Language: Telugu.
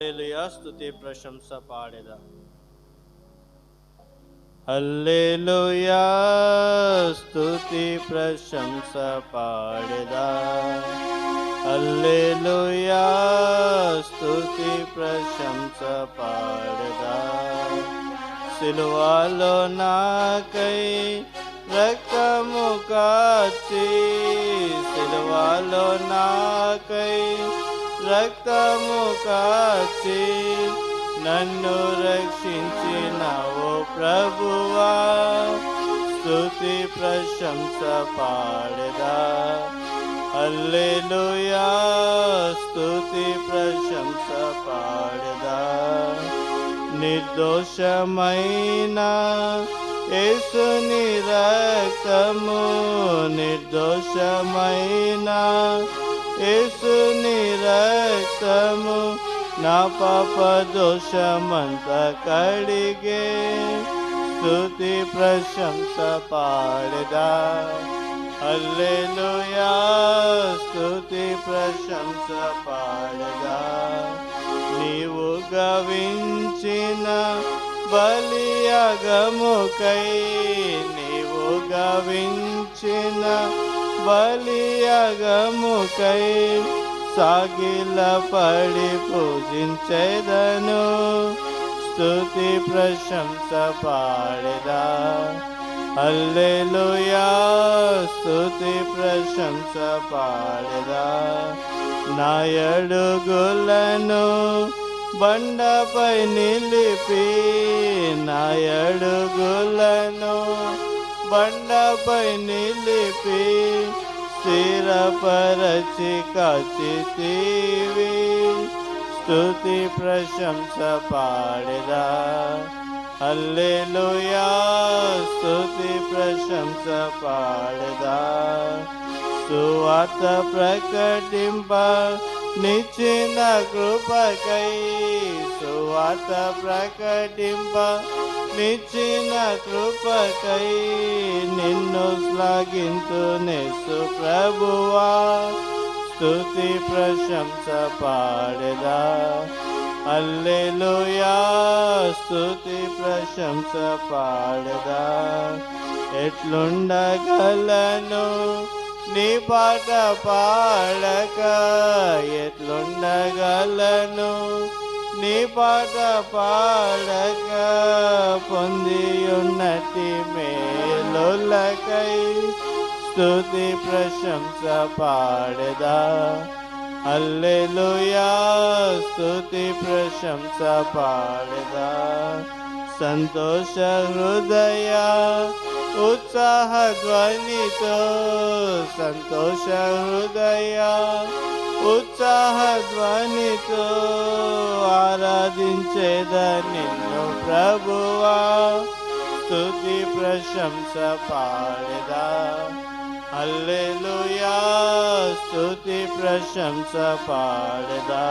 హల్లెలూయా స్తుతి ప్రశంస పాడెదా. హల్లెలూయా స్తుతి ప్రశంస పాడెదా. హల్లెలూయా స్తుతి ప్రశంస పాడెదా. సిలువలో నాకై రక్తము కార్చి, సిలువలో నాకై రక్తము కార్చి నన్ను రక్షించినావు ప్రభువా. స్తుతి ప్రశంస పాడెదా. హల్లెలూయా స్తుతి ప్రశంస పాడెదా. నిర్దోషమైన యేసుని రక్తము, నిర్దోషమైన యేసుని రక్తము నా పాప దోషమంత కడిగే. స్తుతి ప్రశంస పాడెదా. హల్లెలూయా స్తుతి ప్రశంస పాడెదా. నీవు గవించిన బలియాగముకై, నీవు గవించిన బలియాగముకై సాగిల పడి పూజించెదను. స్తుతి ప్రశంస పాడెదా. హల్లెలూయా స్తుతి ప్రశంస పాడెదా. నా అడుగులను బండపై నిలిపి, నా అడుగులను బండపై నిలిపి స్థిరపరచి కాచితివి. స్తుతి ప్రశంస పాడెదా. హల్లెలూయా స్తుతి ప్రశంస పాడెదా. సువార్త ప్రకటింప నిచ్చిన కృపకై, సువార్త ప్రకటింప నిచ్చిన కృపకై నిన్ను శ్లాఘింతునేసు ప్రభువా. స్తుతి ప్రశంస పాడెదా. హల్లెలూయా స్తుతి ప్రశంస పాడెదా. ఎట్లుండగలను నీ పాట పాడక, ఎట్లుండగలను నీ పాట పాడక, పొందియున్నటి మేలులకై స్తుతి ప్రశంస పాడెదా. హల్లెలూయా స్తుతి ప్రశంస పాడెదా. సంతోష హృదయ ఉత్సాహ ధ్వనితో, సంతోష హృదయ ఉత్సాహ ధ్వనితో ఆరాధించేద నిన్ను ప్రభువా. స్తుతి ప్రశంస పాడెదా. హల్లెలూయా స్తుతి ప్రశంస పాడెదా.